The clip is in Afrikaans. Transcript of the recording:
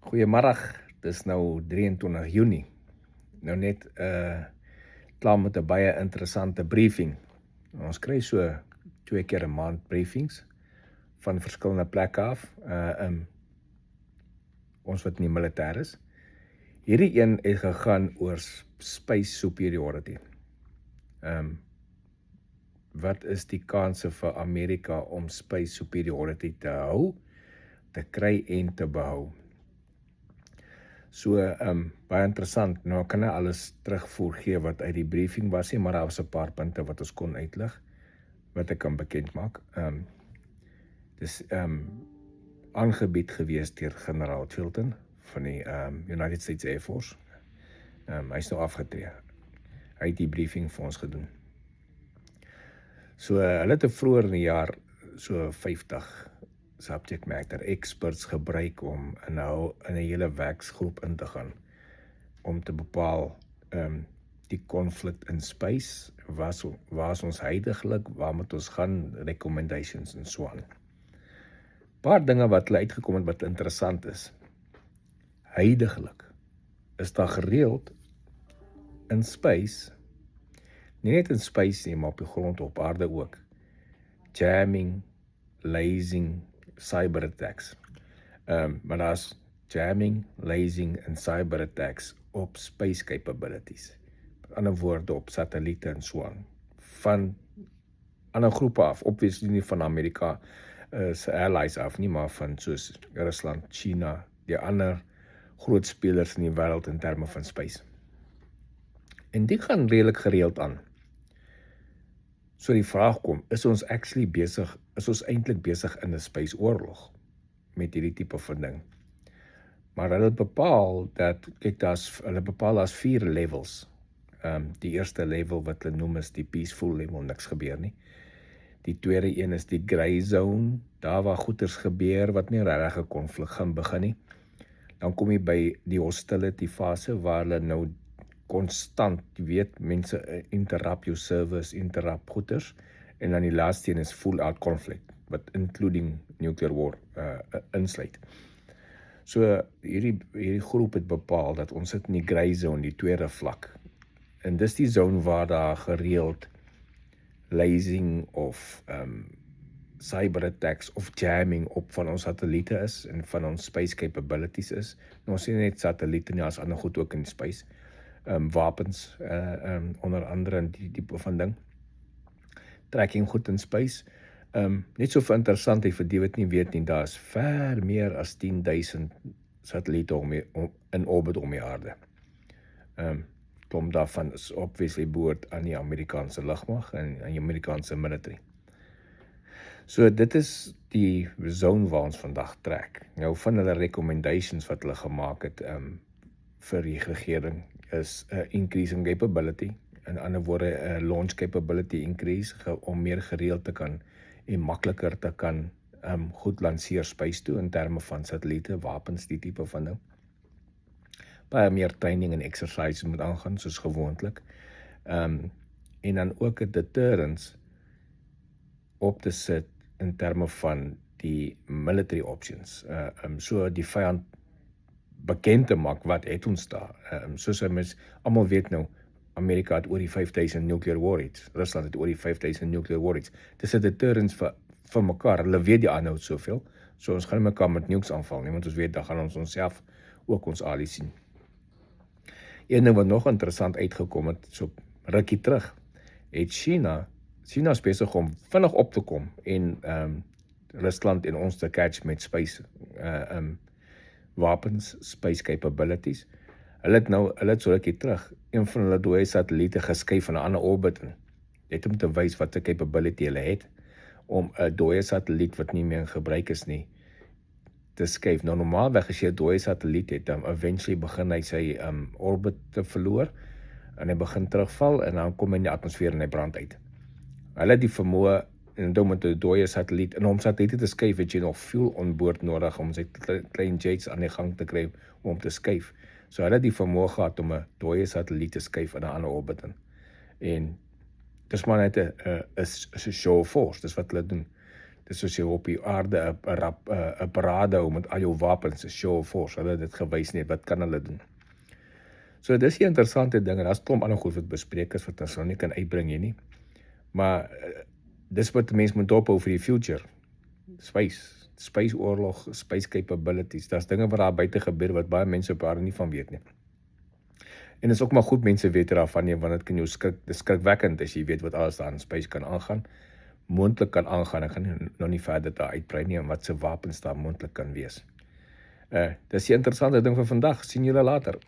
Goeiemiddag, dis nou 23 Junie. Nou net klaar met 'n baie interessante briefing. Ons kry so 2 keer 'n maand briefings van verskillende plekke af. Ons wat in die militêr is. Hierdie een het gegaan oor space superiority. Wat is die kanse vir Amerika om space superiority te hou, te kry en te behou? So, baie interessant. Nou, ek kan nie alles terugvoer gee wat uit die briefing was nie, maar daar was 'n paar punte wat ons kon uitlig, wat ek kan bekend maak. Dis aangebied gewees deur generaal Chilton van die United States Air Force. Hy is nou afgetree. Hy het die briefing vir ons gedoen. So, hulle het vroeër in die jaar so 50 subject matter experts gebruik om in 'n hele werksgroep in te gaan om te bepaal die konflik in space, waar is ons huidiglik, waar moet ons gaan, recommendations en so aan. Paar dinge wat hulle uitgekom het wat interessant is. Huidiglik is daar gereeld in space, nie net in space nie, maar op die grond, op aarde ook, jamming, lasing, cyber attacks. Maar daar's jamming, lasing en cyber attacks op space capabilities. Met ander woorde op satelliete en so aan. Van ander groepe af, obviously nie van Amerika se allies af nie, maar van soos Rusland, China, die ander groot spelers in die wêreld in terme van space. En dit gaan redelik gereeld aan. So die vraag kom, is ons eintlik besig in 'n space oorlog met hierdie tipe van ding? Maar hulle bepaal dat, kyk, hulle bepaal daar's 4 levels. Die eerste level wat hulle noem is die peaceful level, niks gebeur nie. Die tweede een is die grey zone, daar waar goeters gebeur wat nie regtig 'n konflik gaan begin nie. Dan kom jy by die hostility fase waar hulle nou konstant, jy weet, mense interrupt jou service, interrupt goeders, en dan die laaste een is full-out conflict, wat including nuclear war insluit. So, hierdie groep het bepaal dat ons sit in die grey zone, die tweede vlak, en dis die zone waar daar gereeld lasing of cyber attacks of jamming op van ons satelliete is, en van ons space capabilities is. Nou, ons sien net satelliete nie, as ander goed ook in die space. Wapens, onder andere in die tipe van ding. Tracking goed in space. Net so vir interessant, vir die wat nie weet nie, daar is ver meer as 10.000 satelliete in orbit om die aarde. Klomp daarvan is obviously behoort aan die Amerikaanse lugmag en aan die Amerikaanse military. So dit is die zone waar ons vandag trek. Nou van hulle recommendations wat hulle gemaak het vir die regering is increase in capability, in ander woorde launch capability increase, om meer gereeld te kan en makliker te kan goed lanseer space toe in terme van satelliete, wapens, die tipe van ding. Baie meer training en exercise moet aangaan, soos gewoonlik. En dan ook 'n deterrence op te sit in terme van die military options. So die vyand bekend te maak, wat het ons daar. Soos mens almal weet nou, Amerika het oor die 5.000 nuclear warheads, Rusland het oor die 5.000 nuclear warheads. Dis 'n deterrence vir mekaar, hulle weet die ander het soveel, so ons gaan mekaar met nukes aanval nie, want ons weet, dan gaan ons onsself ook ons alies sien. Een ding wat nog interessant uitgekom het, so rukkie terug, het China is besig om vinnig op te kom, en Rusland en ons te catch met space wapens, space capabilities. Hulle het so rukkie terug, een van hulle dooie satelliete geskuif van 'n ander orbit in, net om te wys wat 'n capability hulle het, om 'n dooie satelliet wat nie meer in gebruik is nie, te skuif. Nou normaalweg as jy 'n dooie satelliet het, dan eventually begin hy sy orbit te verloor, en hy begin terugval, en dan kom hy in die atmosfeer en hy brand uit. Hulle het die vermoë, en dan met 'n dooie satelliet, en om satelliete te skuif, het jy nog fuel onboord nodig, om sy klein jets aan die gang te kry, om te skuif. So hulle het die vermoë gehad om 'n dooie satelliet te skuif in 'n ander orbit in. En dis maar net 'n show of force, dis wat hulle doen. Dis soos jy op die aarde 'n parade hou met al jou wapens, 'n show of force. Hulle het dit gewys net, wat kan hulle doen? So dis 'n interessante ding en daar's klomp ander goed wat bespreek is wat ons nou nie kan uitbring hier nie. Maar dis wat mense moet dophou vir die future. Space oorlog, space capabilities. Daar's dinge wat daar buite gebeur wat baie mense op aarde nie van weet nie. En dit is ook maar goed mense weet daarvan nie, want dit kan jou dis skrikwekkend as jy weet wat alles daar in space kan aangaan. Moontlik kan aangaan. Ek gaan nog nie verder daar uitbrei nie en wat se wapens daar moontlik kan wees. Dis 'n interessante ding vir vandag. Sien julle later.